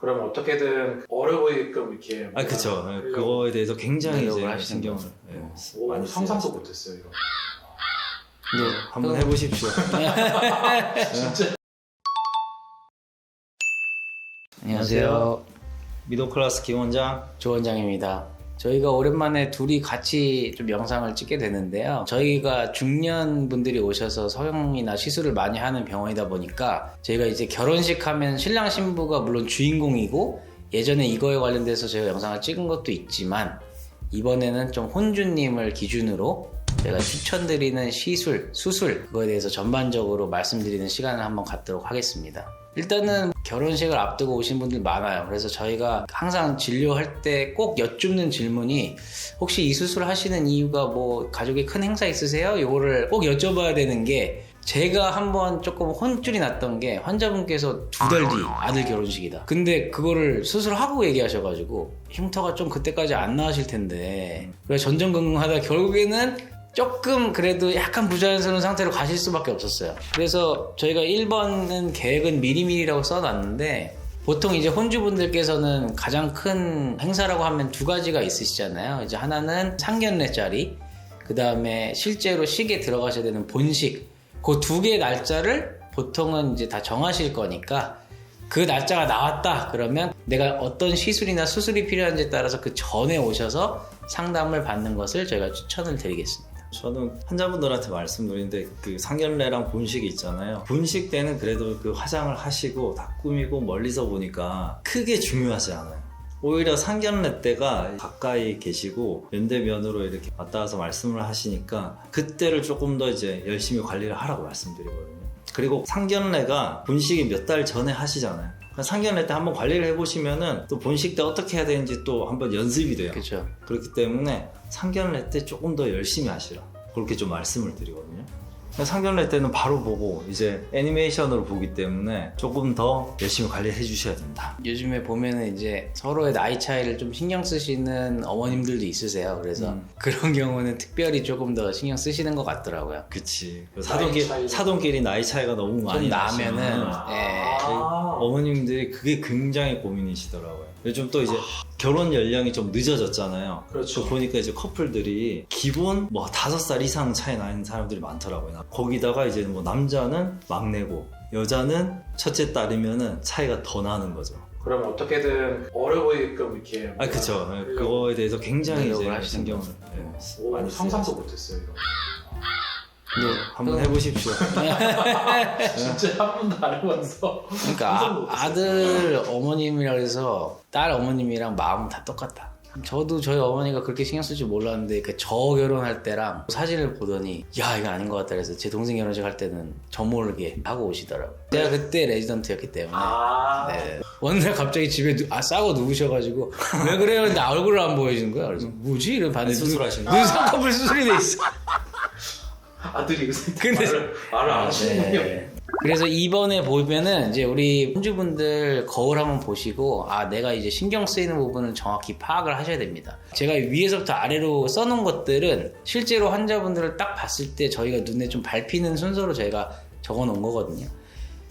그럼 어떻게든 어려 보이게끔 이렇게 그쵸. 그거에 대해서 굉장히 이제 신경을 많이 상상도 쓰여요. 못했어요 이거. 네, 한번 해보십시오. 진짜. 안녕하세요. 미도클래스 김원장. 조 원장입니다. 저희가 오랜만에 둘이 같이 좀 영상을 찍게 되는데요. 저희가 중년 분들이 오셔서 성형이나 시술을 많이 하는 병원이다 보니까 저희가 이제 결혼식 하면 신랑 신부가 물론 주인공이고 예전에 이거에 관련돼서 저희가 영상을 찍은 것도 있지만 이번에는 좀 혼주님을 기준으로 제가 추천드리는 시술, 수술 그거에 대해서 전반적으로 말씀드리는 시간을 한번 갖도록 하겠습니다. 일단은 결혼식을 앞두고 오신 분들 많아요. 그래서 저희가 항상 진료할 때 꼭 여쭙는 질문이 혹시 이 수술 하시는 이유가 뭐 가족에 큰 행사 있으세요? 이거를 꼭 여쭤봐야 되는 게 제가 한번 조금 혼쭐이 났던 게 환자분께서 2달 뒤 아들 결혼식이다. 근데 그거를 수술하고 얘기하셔가지고 흉터가 좀 그때까지 안 나으실 텐데 그래서 전전긍긍하다 결국에는 조금 그래도 약간 부자연스러운 상태로 가실 수밖에 없었어요. 그래서 저희가 1번은 계획은 미리미리라고 써놨는데 보통 이제 혼주분들께서는 가장 큰 행사라고 하면 2가지가 있으시잖아요. 이제 하나는 상견례자리, 그 다음에 실제로 식에 들어가셔야 되는 본식, 그 2개의 날짜를 보통은 이제 다 정하실 거니까 그 날짜가 나왔다 그러면 내가 어떤 시술이나 수술이 필요한지에 따라서 그 전에 오셔서 상담을 받는 것을 저희가 추천을 드리겠습니다. 저는 환자분들한테 말씀드리는데 그 상견례랑 본식이 있잖아요. 본식 때는 그래도 그 화장을 하시고 다 꾸미고 멀리서 보니까 크게 중요하지 않아요. 오히려 상견례 때가 가까이 계시고 면대면으로 이렇게 왔다 가서 말씀을 하시니까 그때를 조금 더 이제 열심히 관리를 하라고 말씀드리거든요. 그리고 상견례가 본식이 몇 달 전에 하시잖아요. 상견례 때 한번 관리를 해보시면은 또 본식 때 어떻게 해야 되는지 또 한번 연습이 돼요. 그렇죠. 그렇기 때문에 상견례 때 조금 더 열심히 하시라 그렇게 좀 말씀을 드리거든요. 상견례 때는 바로 보고 이제 애니메이션으로 보기 때문에 조금 더 열심히 관리해 주셔야 된다. 요즘에 보면은 이제 서로의 나이 차이를 좀 신경 쓰시는 어머님들도 있으세요. 그래서 그런 경우는 특별히 조금 더 신경 쓰시는 것 같더라고요. 그치. 차이. 사돈끼리 나이 차이가 너무 많이 좀 나면은 어머님들이 그게 굉장히 고민이시더라고요. 요즘 또 이제 결혼 연령이 좀 늦어졌잖아요. 그렇죠. 또 보니까 이제 커플들이 기본 뭐 5살 이상 차이 나는 사람들이 많더라고요. 거기다가 이제 뭐 남자는 막내고 여자는 첫째 딸이면은 차이가 더 나는 거죠. 그럼 어떻게든 어려 보이게끔 이렇게. 그쵸. 그거에 대해서 굉장히 이제 노력을 신경을 많이 상상도 쓰여요. 못했어요 이거. 한번 해보십시오. 진짜 한 번도 안 해봤어. 그러니까 아들 어머님이라 해서 딸 어머님이랑 마음은 다 똑같다. 저도 저희 어머니가 그렇게 신경 쓸 줄 몰랐는데 저 결혼할 때랑 사진을 보더니 야 이거 아닌 것 같다 그래서 제 동생 결혼식 할 때는 저 모르게 하고 오시더라고요. 제가 그때 레지던트였기 때문에 네. 어느 날 갑자기 집에 싸고 누우셔가지고 왜 그래요? 근데 얼굴을 안 보여주는 거야. 그래서 뭐지? 이러면 봤는데 수술하신 눈 쌍꺼풀 수술이 돼 있어. 아들이 요새 근데 말을 안 하시는군요. 그래서 이번에 보면은 이제 우리 혼주분들 거울 한번 보시고 내가 이제 신경 쓰이는 부분을 정확히 파악을 하셔야 됩니다. 제가 위에서부터 아래로 써놓은 것들은 실제로 환자분들을 딱 봤을 때 저희가 눈에 좀 밟히는 순서로 저희가 적어 놓은 거거든요.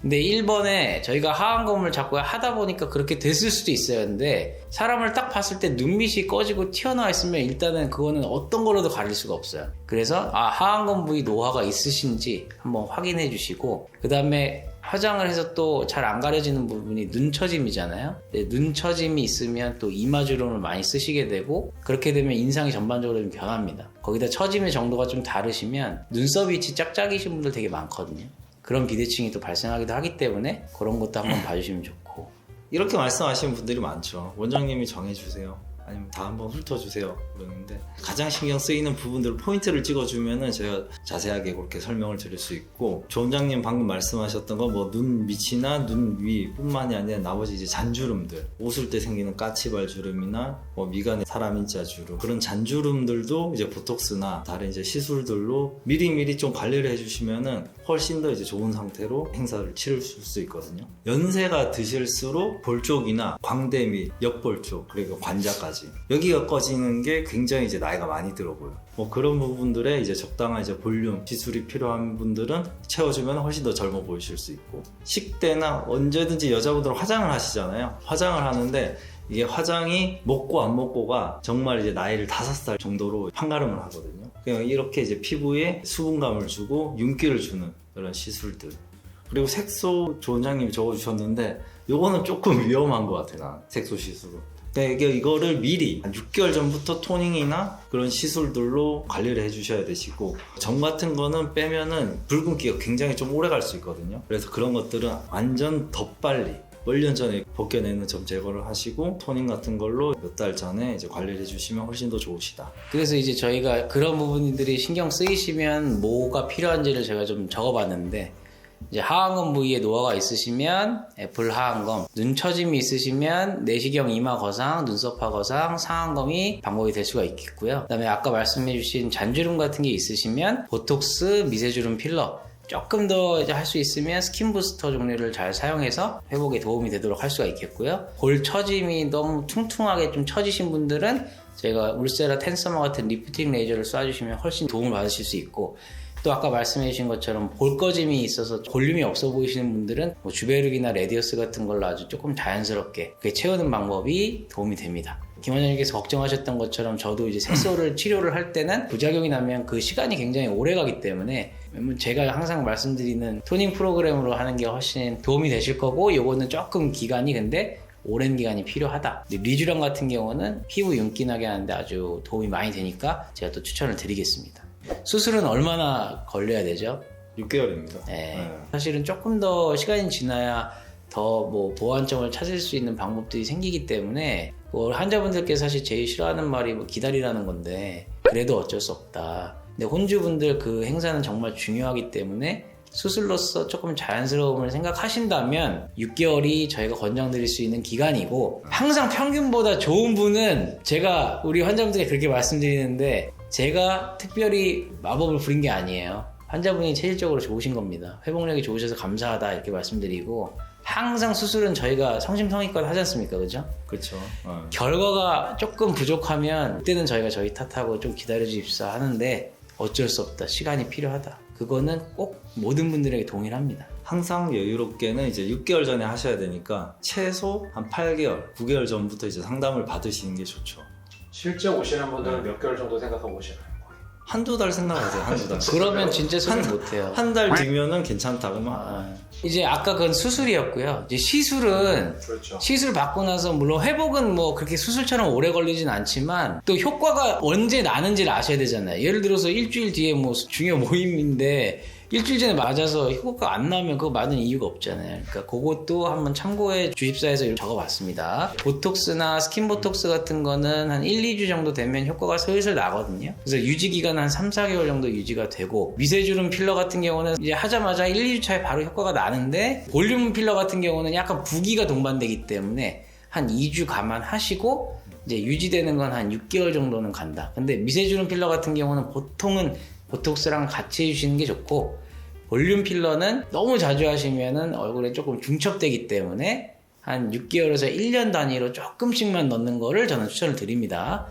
근데 1번에 저희가 하안검을 자꾸 하다 보니까 그렇게 됐을 수도 있어요. 근데 사람을 딱 봤을 때 눈밑이 꺼지고 튀어나와 있으면 일단은 그거는 어떤 걸로도 가릴 수가 없어요. 그래서 하안검 부위 노화가 있으신지 한번 확인해 주시고 그 다음에 화장을 해서 또 잘 안 가려지는 부분이 눈처짐이잖아요. 눈처짐이 있으면 또 이마주름을 많이 쓰시게 되고 그렇게 되면 인상이 전반적으로 좀 변합니다. 거기다 처짐의 정도가 좀 다르시면 눈썹 위치 짝짝이신 분들 되게 많거든요. 그런 비대칭이 또 발생하기도 하기 때문에 그런 것도 한번 봐주시면 좋고. 이렇게 말씀하시는 분들이 많죠. 원장님이 정해주세요. 아니면 다 한번 훑어주세요. 그러는데 가장 신경 쓰이는 부분들 포인트를 찍어주면은 제가 자세하게 그렇게 설명을 드릴 수 있고 조 원장님 방금 말씀하셨던 거 뭐 눈 밑이나 눈 위뿐만이 아니라 나머지 이제 잔주름들 웃을 때 생기는 까치발 주름이나 뭐 미간에 사람인자 주름 그런 잔주름들도 이제 보톡스나 다른 이제 시술들로 미리미리 좀 관리를 해주시면은 훨씬 더 이제 좋은 상태로 행사를 치를 수 있거든요. 연세가 드실수록 볼 쪽이나 광대 및 옆볼 쪽 그리고 관자까지 여기까지. 여기가 꺼지는 게 굉장히 이제 나이가 많이 들어 보여. 뭐 그런 부분들에 이제 적당한 이제 볼륨 시술이 필요한 분들은 채워주면 훨씬 더 젊어 보이실 수 있고, 10대나 언제든지 여자분들은 화장을 하시잖아요. 화장을 하는데 이게 화장이 먹고 안 먹고가 정말 이제 나이를 5살 정도로 판가름을 하거든요. 그냥 이렇게 이제 피부에 수분감을 주고 윤기를 주는 그런 시술들. 그리고 색소 조원장님이 적어주셨는데 요거는 조금 위험한 것 같아. 난 색소 시술은. 그러니까 이거를 미리 한 6개월 전부터 토닝이나 그런 시술들로 관리를 해주셔야 되시고, 점 같은 거는 빼면은 붉은기가 굉장히 좀 오래 갈 수 있거든요. 그래서 그런 것들은 완전 더 빨리 몇 년 전에 벗겨내는 점 제거를 하시고 토닝 같은 걸로 몇 달 전에 이제 관리를 해주시면 훨씬 더 좋으시다. 그래서 이제 저희가 그런 부분들이 신경 쓰이시면 뭐가 필요한지를 제가 좀 적어봤는데, 이제 하안검 부위에 노화가 있으시면 애플 하안검, 눈 처짐이 있으시면 내시경 이마 거상, 눈썹파 거상, 상안검이 방법이 될 수가 있겠고요. 그다음에 아까 말씀해주신 잔주름 같은 게 있으시면 보톡스, 미세주름 필러, 조금 더 할 수 있으면 스킨 부스터 종류를 잘 사용해서 회복에 도움이 되도록 할 수가 있겠고요. 볼 처짐이 너무 퉁퉁하게 좀 처지신 분들은 제가 울세라 텐서머 같은 리프팅 레이저를 쏴주시면 훨씬 도움을 받으실 수 있고, 또 아까 말씀해 주신 것처럼 볼꺼짐이 있어서 볼륨이 없어 보이시는 분들은 뭐 주베르기나 레디어스 같은 걸로 아주 조금 자연스럽게 그렇게 채우는 방법이 도움이 됩니다. 김 원장님께서 걱정하셨던 것처럼 저도 이제 색소를 치료를 할 때는 부작용이 나면 그 시간이 굉장히 오래 가기 때문에 제가 항상 말씀드리는 토닝 프로그램으로 하는 게 훨씬 도움이 되실 거고, 요거는 조금 기간이 근데 오랜 기간이 필요하다. 리쥬란 같은 경우는 피부 윤기 나게 하는데 아주 도움이 많이 되니까 제가 또 추천을 드리겠습니다. 수술은 얼마나 걸려야 되죠? 6개월입니다. 네. 사실은 조금 더 시간이 지나야 더 뭐 보완점을 찾을 수 있는 방법들이 생기기 때문에, 뭐 환자분들께 사실 제일 싫어하는 말이 뭐 기다리라는 건데 그래도 어쩔 수 없다. 근데 혼주분들 그 행사는 정말 중요하기 때문에 수술로서 조금 자연스러움을 생각하신다면 6개월이 저희가 권장드릴 수 있는 기간이고, 항상 평균보다 좋은 분은 제가 우리 환자분들께 그렇게 말씀드리는데 제가 특별히 마법을 부린 게 아니에요. 환자분이 체질적으로 좋으신 겁니다. 회복력이 좋으셔서 감사하다 이렇게 말씀드리고, 항상 수술은 저희가 성심성의껏 하지 않습니까? 그죠? 그렇죠. 결과가 조금 부족하면 그때는 저희가 저희 탓하고 좀 기다려주십사 하는데 어쩔 수 없다. 시간이 필요하다. 그거는 꼭 모든 분들에게 동일합니다. 항상 여유롭게는 이제 6개월 전에 하셔야 되니까 최소 한 8개월, 9개월 전부터 이제 상담을 받으시는 게 좋죠. 실제 오시는 분들은 몇 개월 정도 생각하고 오시나요? 한두 달 생각하세요. 한두 달. 그러면 진짜 수술 못해요. 한 달 뒤면은 괜찮다 그러면. 이제 아까 그건 수술이었고요. 이제 시술은 그렇죠. 시술 받고 나서 물론 회복은 뭐 그렇게 수술처럼 오래 걸리진 않지만 또 효과가 언제 나는지를 아셔야 되잖아요. 예를 들어서 일주일 뒤에 뭐 중요 모임인데 일주일 전에 맞아서 효과가 안 나면 그거 맞는 이유가 없잖아요. 그러니까 그것도 한번 참고해 주십사에서 적어봤습니다. 보톡스나 스킨보톡스 같은 거는 한 1, 2주 정도 되면 효과가 슬슬 나거든요. 그래서 유지기간은 한 3, 4개월 정도 유지가 되고, 미세주름 필러 같은 경우는 이제 하자마자 1, 2주 차에 바로 효과가 나는데, 볼륨 필러 같은 경우는 약간 부기가 동반되기 때문에 한 2주 감안하시고 이제 유지되는 건 한 6개월 정도는 간다. 근데 미세주름 필러 같은 경우는 보통은 보톡스랑 같이 해주시는 게 좋고, 볼륨 필러는 너무 자주 하시면은 얼굴에 조금 중첩되기 때문에 한 6개월에서 1년 단위로 조금씩만 넣는 거를 저는 추천을 드립니다.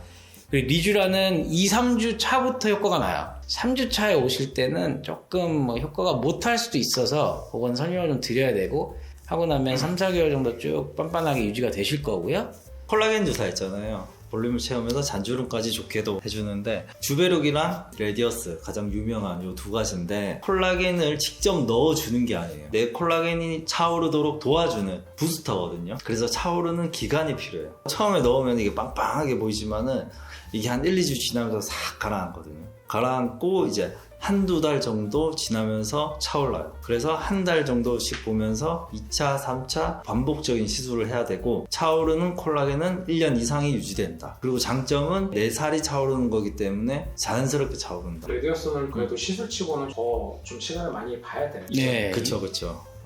그리고 리쥬라는 2, 3주 차부터 효과가 나요. 3주 차에 오실 때는 조금 뭐 효과가 못할 수도 있어서 그건 설명을 좀 드려야 되고, 하고 나면 3, 4개월 정도 쭉 빤빤하게 유지가 되실 거고요. 콜라겐 주사 있잖아요. 볼륨을 채우면서 잔주름까지 좋게도 해주는데, 주베룩이랑 레디어스 가장 유명한 요 두 가지인데, 콜라겐을 직접 넣어주는 게 아니에요. 내 콜라겐이 차오르도록 도와주는 부스터거든요. 그래서 차오르는 기간이 필요해요. 처음에 넣으면 이게 빵빵하게 보이지만은 이게 한 1, 2주 지나면서 싹 가라앉거든요. 가라앉고 이제 한두 달 정도 지나면서 차올라요. 그래서 한 달 정도씩 보면서 2차, 3차 반복적인 시술을 해야 되고, 차오르는 콜라겐은 1년 이상이 유지된다. 그리고 장점은 내 살이 차오르는 거기 때문에 자연스럽게 차오른다. 레디어스는 그래도 시술치고는 더 좀 시간을 많이 봐야 되는. 네. 그쵸.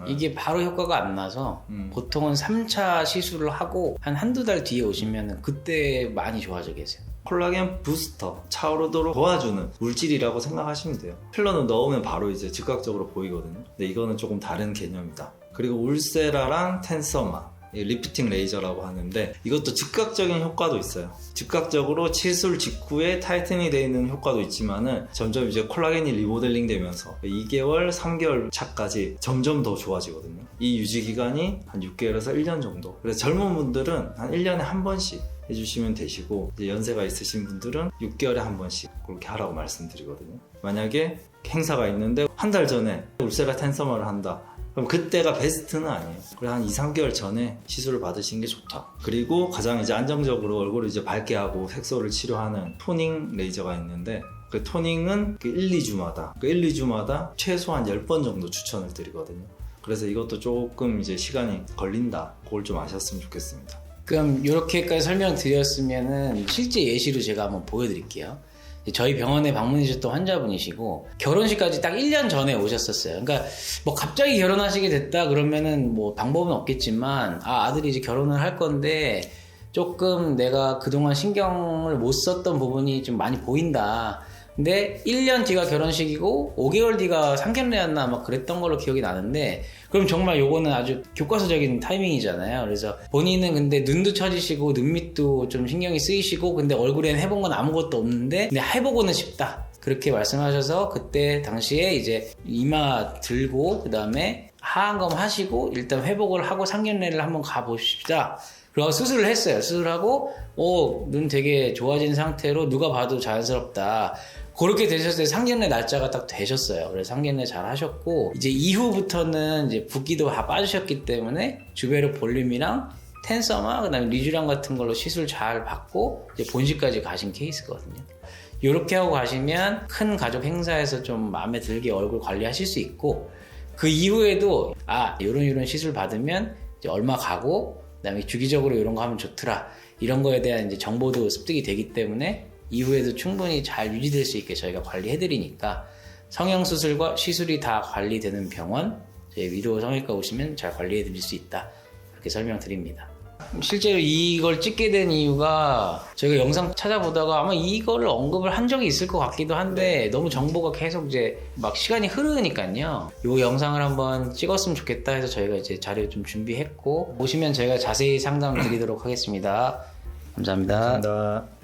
이게 바로 효과가 안 나서 보통은 3차 시술을 하고 한두 달 뒤에 오시면 그때 많이 좋아져 계세요. 콜라겐 부스터, 차오르도록 도와주는 물질이라고 생각하시면 돼요. 필러는 넣으면 바로 이제 즉각적으로 보이거든요. 근데 이거는 조금 다른 개념이다. 그리고 울세라랑 텐서마, 리프팅 레이저라고 하는데 이것도 즉각적인 효과도 있어요. 즉각적으로 시술 직후에 타이트닝이 되어 있는 효과도 있지만은 점점 이제 콜라겐이 리모델링 되면서 2개월, 3개월 차까지 점점 더 좋아지거든요. 이 유지 기간이 한 6개월에서 1년 정도. 그래서 젊은 분들은 한 1년에 한 번씩 해주시면 되시고, 이제 연세가 있으신 분들은 6개월에 한 번씩 그렇게 하라고 말씀드리거든요. 만약에 행사가 있는데 한 달 전에 울세라 텐서머를 한다, 그럼 그때가 베스트는 아니에요. 그래서 한 2, 3개월 전에 시술을 받으시는 게 좋다. 그리고 가장 이제 안정적으로 얼굴을 이제 밝게 하고 색소를 치료하는 토닝 레이저가 있는데, 그 토닝은 그 1, 2주마다 최소한 10번 정도 추천을 드리거든요. 그래서 이것도 조금 이제 시간이 걸린다. 그걸 좀 아셨으면 좋겠습니다. 그럼 이렇게까지 설명드렸으면은 실제 예시로 제가 한번 보여드릴게요. 저희 병원에 방문해주셨던 환자분이시고 결혼식까지 딱 1년 전에 오셨었어요. 그러니까 뭐 갑자기 결혼하시게 됐다 그러면은 뭐 방법은 없겠지만, 아들이 이제 결혼을 할 건데 조금 내가 그동안 신경을 못 썼던 부분이 좀 많이 보인다. 근데 1년 뒤가 결혼식이고 5개월 뒤가 상견례였나 막 그랬던 걸로 기억이 나는데, 그럼 정말 요거는 아주 교과서적인 타이밍이잖아요. 그래서 본인은 근데 눈도 처지시고 눈밑도 좀 신경이 쓰이시고 근데 얼굴에는 해본 건 아무것도 없는데 근데 해보고는 싶다, 그렇게 말씀하셔서 그때 당시에 이제 이마 들고 그 다음에 하안검 하시고 일단 회복을 하고 상견례를 한번 가보십시다. 그리고 수술을 했어요. 수술하고 눈 되게 좋아진 상태로 누가 봐도 자연스럽다. 그렇게 되셨을 때 상견례 날짜가 딱 되셨어요. 그래서 상견례 잘 하셨고, 이제 이후부터는 이제 붓기도 다 빠지셨기 때문에 주베르 볼륨이랑 텐서마, 그 다음에 리쥬람 같은 걸로 시술 잘 받고 이제 본식까지 가신 케이스거든요. 이렇게 하고 가시면 큰 가족 행사에서 좀 마음에 들게 얼굴 관리하실 수 있고, 그 이후에도 이런 시술 받으면 이제 얼마 가고, 그 다음에 주기적으로 이런 거 하면 좋더라, 이런 거에 대한 이제 정보도 습득이 되기 때문에 이후에도 충분히 잘 유지될 수 있게 저희가 관리해드리니까, 성형수술과 시술이 다 관리되는 병원, 저희 위로 성형외과 오시면 잘 관리해드릴 수 있다, 그렇게 설명드립니다. 실제로 이걸 찍게 된 이유가 저희가 영상 찾아보다가 아마 이거를 언급을 한 적이 있을 것 같기도 한데 너무 정보가 계속 이제 막 시간이 흐르니까요. 이 영상을 한번 찍었으면 좋겠다 해서 저희가 이제 자료 좀 준비했고, 오시면 저희가 자세히 상담 드리도록 하겠습니다. 감사합니다. 감사합니다.